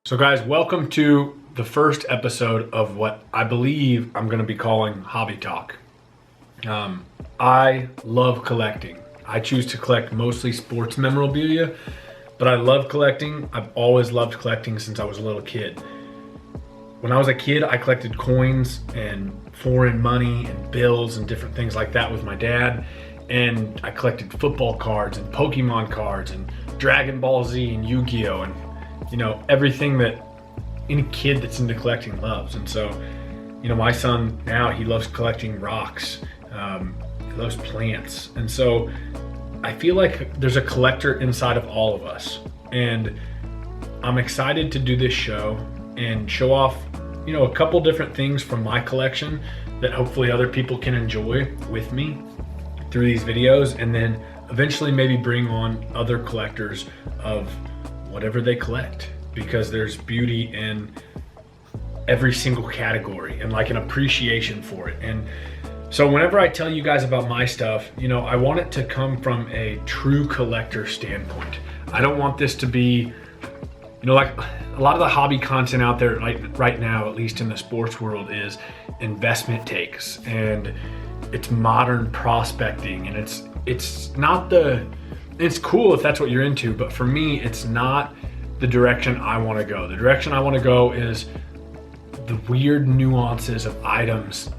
So guys, welcome to the first episode of what I believe I'm gonna be calling Hobby Talk. I love collecting. I choose to collect mostly sports memorabilia, but I love collecting. I've always loved collecting since I was a little kid. When I was a kid, I collected coins and foreign money and bills and different things like that with my dad. And I collected football cards and Pokemon cards and Dragon Ball Z and Yu-Gi-Oh! And everything that any kid that's into collecting loves. And so, my son now, he loves collecting rocks. He loves plants. And so I feel like there's a collector inside of all of us. And I'm excited to do this show and show off, a couple different things from my collection that hopefully other people can enjoy with me through these videos. And then eventually maybe bring on other collectors of whatever they collect, because there's beauty in every single category and like an appreciation for it. And so whenever I tell you guys about my stuff, I want it to come from a true collector standpoint. I don't want this to be, like a lot of the hobby content out there right now, at least in the sports world, is investment takes and it's modern prospecting, and it's not it's cool if that's what you're into, but for me, it's not the direction I want to go. The direction I want to go is the weird nuances of items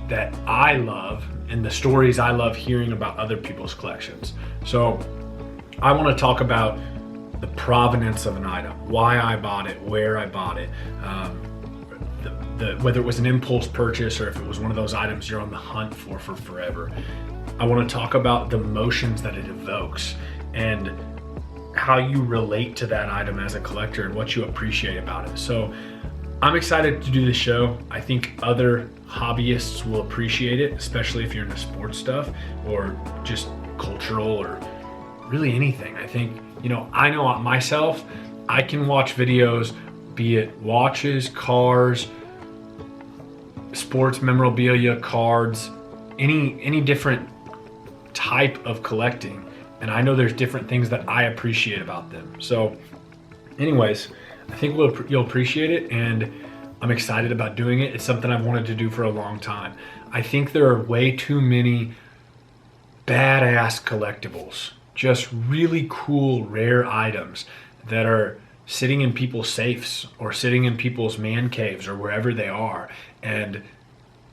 that I love and the stories I love hearing about other people's collections. So I want to talk about the provenance of an item, why I bought it, where I bought it, whether it was an impulse purchase or if it was one of those items you're on the hunt for forever. I want to talk about the emotions that it evokes and how you relate to that item as a collector and what you appreciate about it. So I'm excited to do this show. I think other hobbyists will appreciate it, especially if you're into sports stuff or just cultural or really anything. I think, I know myself, I can watch videos, be it watches, cars, sports memorabilia, cards, any different type of collecting. And I know there's different things that I appreciate about them. So anyways, I think you'll appreciate it, and I'm excited about doing it. It's something I've wanted to do for a long time. I think there are way too many badass collectibles, just really cool, rare items that are sitting in people's safes or sitting in people's man caves or wherever they are. And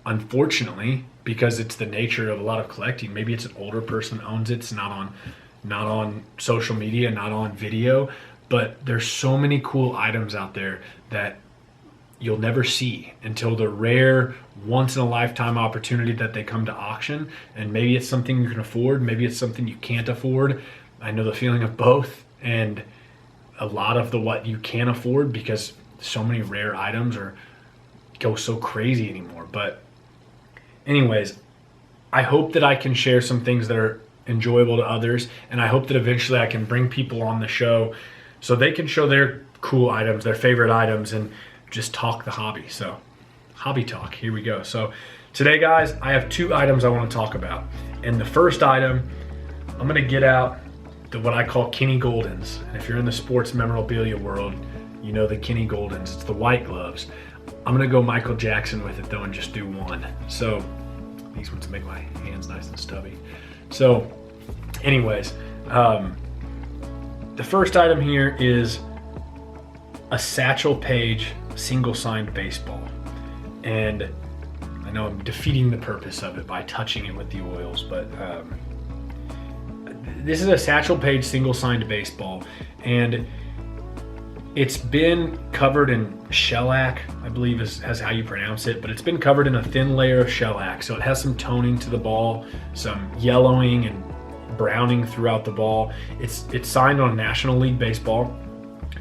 unfortunately, because it's the nature of a lot of collecting, maybe it's an older person owns it, it's not on social media, not on video, but there's so many cool items out there that you'll never see until the rare once in a lifetime opportunity that they come to auction. And maybe it's something you can afford, maybe it's something you can't afford. I know the feeling of both, and a lot of what you can afford, because so many rare items go so crazy anymore. But anyways, I hope that I can share some things that are enjoyable to others, and I hope that eventually I can bring people on the show so they can show their cool items, their favorite items, and just talk the hobby. So hobby talk, here we go. So today, guys, I have two items I want to talk about. And the first item, I'm going to get out what I call Kenny Goldens. And if you're in the sports memorabilia world, you know the Kenny Goldens. It's the white gloves. I'm gonna go Michael Jackson with it though and just do one. So these ones make my hands nice and stubby. So anyways, the first item here is a Satchel Paige single signed baseball. And I know I'm defeating the purpose of it by touching it with the oils, but this is a Satchel Paige single signed baseball, and it's been covered in shellac, I believe is how you pronounce it, but it's been covered in a thin layer of shellac. So it has some toning to the ball, some yellowing and browning throughout the ball. It's signed on National League Baseball.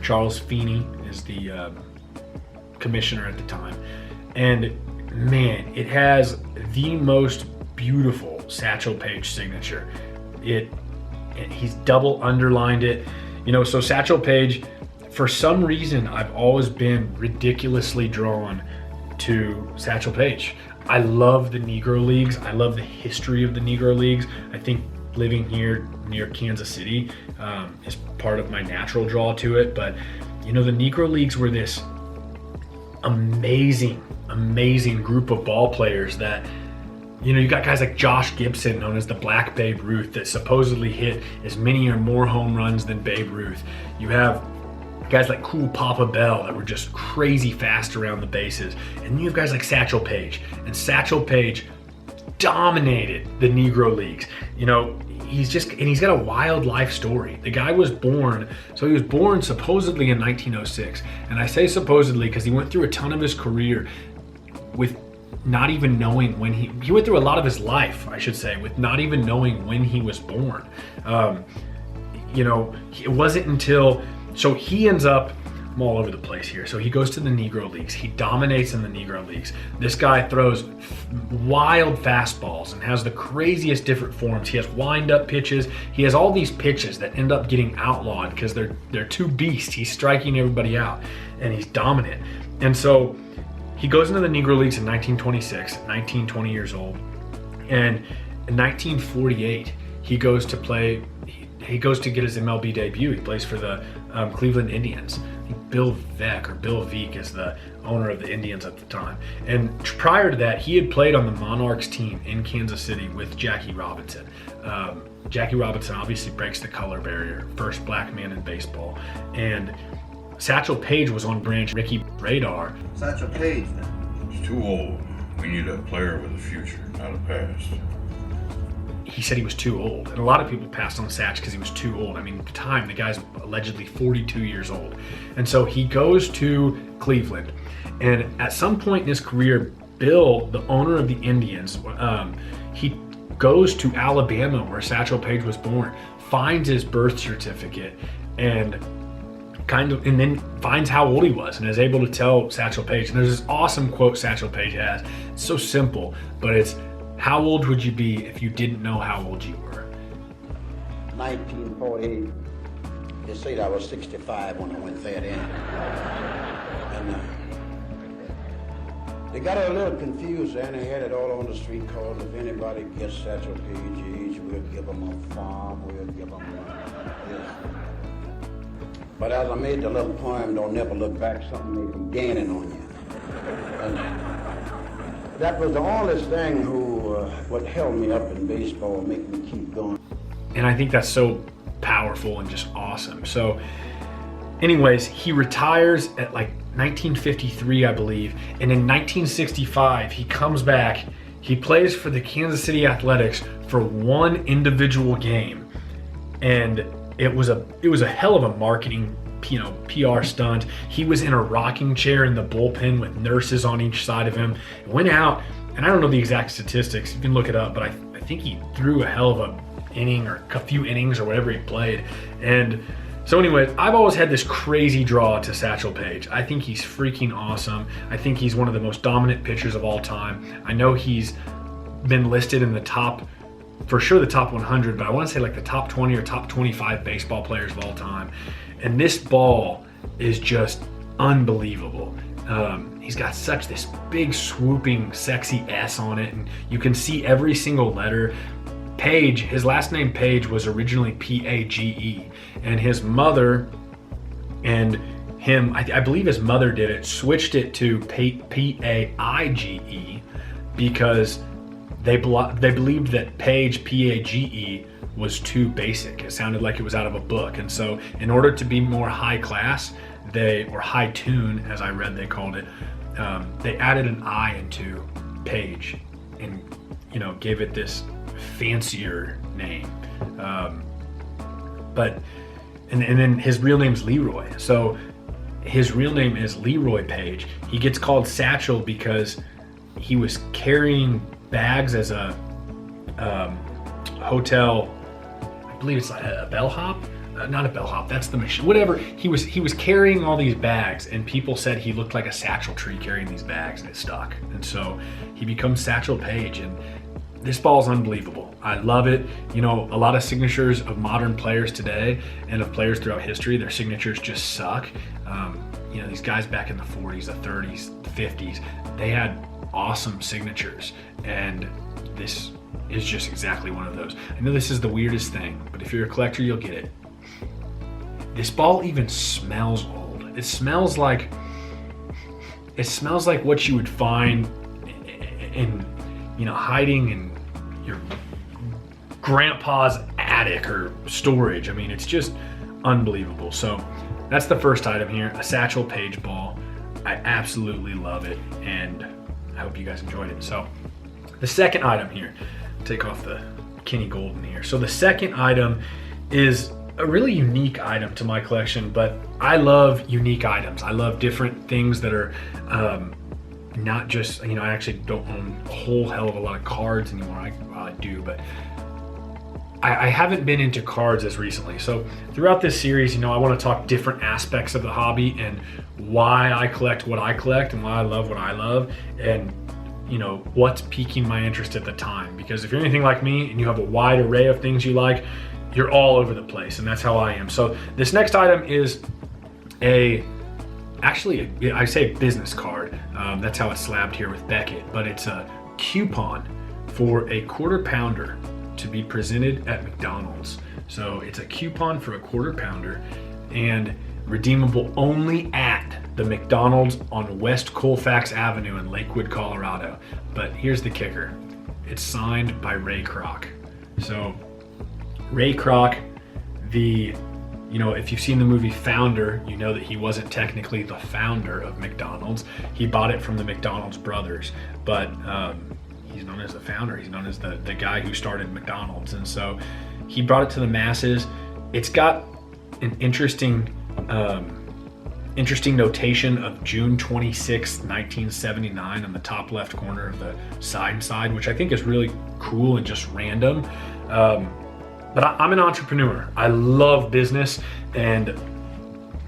Charles Feeney is the commissioner at the time. And man, it has the most beautiful Satchel Paige signature. He's double underlined it. So Satchel Paige, for some reason, I've always been ridiculously drawn to Satchel Paige. I love the Negro Leagues. I love the history of the Negro Leagues. I think living here near Kansas City is part of my natural draw to it. But You know, the Negro Leagues were this amazing group of ball players that, you know, you got guys like Josh Gibson, known as the Black Babe Ruth, that supposedly hit as many or more home runs than Babe Ruth. You have guys like Cool Papa Bell that were just crazy fast around the bases. And then you have guys like Satchel Paige. And Satchel Paige dominated the Negro Leagues. You know, he's got a wild life story. The guy was born, so he was born supposedly in 1906. And I say supposedly because he went through a ton of his career with not even knowing when he went through a lot of his life, I should say, with not even knowing when he was born. You know, it wasn't until, so he ends up, I'm all over the place here. So he goes to the Negro Leagues. He dominates in the Negro Leagues. This guy throws wild fastballs and has the craziest different forms. He has wind-up pitches. He has all these pitches that end up getting outlawed because they're too beast. He's striking everybody out, and he's dominant. And so he goes into the Negro Leagues in 1926, 19, 20 years old. And in 1948, he goes to play, he goes to get his MLB debut. He plays for the Cleveland Indians. I think Bill Veeck is the owner of the Indians at the time. And prior to that, he had played on the Monarchs team in Kansas City with Jackie Robinson. Jackie Robinson obviously breaks the color barrier, first black man in baseball. And Satchel Paige was on Branch Rickey's radar. Satchel Paige now. He's too old. We need a player with a future, not a past. He said he was too old, and a lot of people passed on Satch because he was too old. I mean, at the time, the guy's allegedly 42 years old. And so he goes to Cleveland, and at some point in his career, Bill, the owner of the Indians, he goes to Alabama, where Satchel Paige was born, finds his birth certificate, and then finds how old he was and is able to tell Satchel Paige. And there's this awesome quote Satchel Paige has. It's so simple, but it's, how old would you be if you didn't know how old you were? 1948. They said I was 65 when I went there then. And they got a little confused and they had it all on the street called, if anybody gets Satchel Paige age, we'll give them a farm, we'll give them this. But as I made the little poem, Don't Never Look Back, something may be gaining on you. And that was the only thing what held me up in baseball, make me keep going. And I think that's so powerful and just awesome. So anyways, he retires at like 1953, I believe. And in 1965, he comes back. He plays for the Kansas City Athletics for one individual game. And it was a hell of a marketing, PR stunt. He was in a rocking chair in the bullpen with nurses on each side of him. Went out, and I don't know the exact statistics. You can look it up, but I think he threw a hell of a inning or a few innings or whatever he played. And so anyways, I've always had this crazy draw to Satchel Paige. I think he's freaking awesome. I think he's one of the most dominant pitchers of all time. I know he's been listed in the top, for sure the top 100, but I want to say like the top 20 or top 25 baseball players of all time. And this ball is just unbelievable. He's got such this big swooping sexy S on it, and you can see every single letter. Paige, his last name Paige was originally P-A-G-E, and his mother and him, I believe his mother did it, switched it to P-A-I-G-E because they believed that Paige, P-A-G-E, was too basic. It sounded like it was out of a book. And so in order to be more high class, or high tune, as I read they called it, they added an I into Paige and, gave it this fancier name. And then his real name's Leroy. So his real name is Leroy Paige. He gets called Satchel because he was carrying bags as a hotel, I believe it's like a bellhop, not a bellhop, that's the machine, whatever. He was carrying all these bags, and people said he looked like a satchel tree carrying these bags, and it stuck. And so he becomes Satchel Paige, and this ball's unbelievable. I love it. A lot of signatures of modern players today and of players throughout history, their signatures just suck. These guys back in the 40s, the 30s, the 50s, they had awesome signatures, and this is just exactly one of those. I know this is the weirdest thing, but if you're a collector, you'll get it. This ball even smells old. It smells like what you would find in, you know, hiding in your grandpa's attic or storage. I mean, it's just unbelievable. So that's the first item here, a Satchel Paige ball. I absolutely love it, and I hope you guys enjoyed it. So the second item here, take off the Kenny Golden here. So the second item is a really unique item to my collection, but I love unique items. I love different things that are not just, you know, I actually don't own a whole hell of a lot of cards anymore. I do, but I haven't been into cards as recently. So throughout this series, you know, I want to talk different aspects of the hobby and why I collect what I collect and why I love what I love, and you know, what's piquing my interest at the time. Because if you're anything like me and you have a wide array of things you like, you're all over the place, and that's how I am. So this next item is I say business card. That's how it's slabbed here with Beckett, but it's a coupon for a quarter pounder to be presented at McDonald's. So it's a coupon for a quarter pounder and redeemable only at the McDonald's on West Colfax Avenue in Lakewood, Colorado. But here's the kicker. It's signed by Ray Kroc. So Ray Kroc, you know, if you've seen the movie Founder, you know that he wasn't technically the founder of McDonald's. He bought it from the McDonald's brothers, but he's known as the founder. He's known as the guy who started McDonald's. And so he brought it to the masses. It's got an interesting notation of June 26, 1979 on the top left corner of the side, which I think is really cool and just random. But I'm an entrepreneur. I love business, and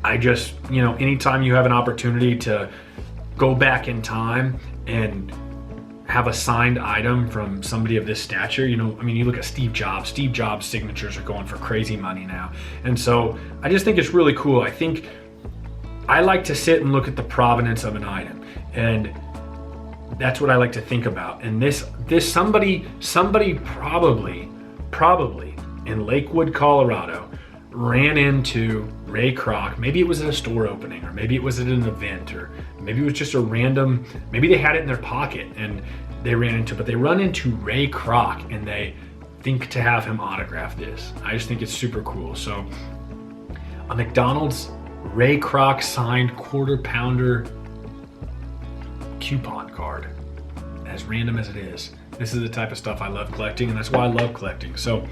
I just, you know, anytime you have an opportunity to go back in time and have a signed item from somebody of this stature, you know, I mean, you look at Steve Jobs. Steve Jobs' signatures are going for crazy money now. And so I just think it's really cool. I think I like to sit and look at the provenance of an item, and that's what I like to think about. And this somebody probably in Lakewood, Colorado, ran into Ray Kroc. Maybe it was at a store opening, or maybe it was at an event, or maybe it was just a random, maybe they had it in their pocket and they ran into, but they run into Ray Kroc and they think to have him autograph this. I just think it's super cool. So a McDonald's Ray Kroc signed quarter pounder coupon card, as random as it is. This is the type of stuff I love collecting, and that's why I love collecting. So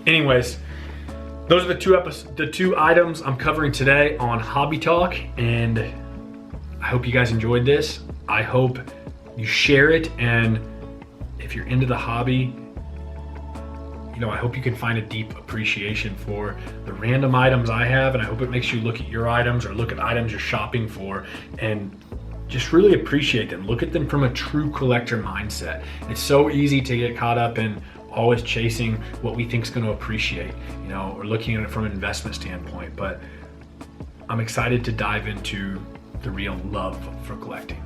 anyways, those are the two items I'm covering today on Hobby Talk, and I hope you guys enjoyed this. I hope you share it, and if you're into the hobby, you know, I hope you can find a deep appreciation for the random items I have, and I hope it makes you look at your items or look at items you're shopping for and just really appreciate them. Look at them from a true collector mindset. It's so easy to get caught up in always chasing what we think is going to appreciate, you know, or looking at it from an investment standpoint. But I'm excited to dive into the real love for collecting.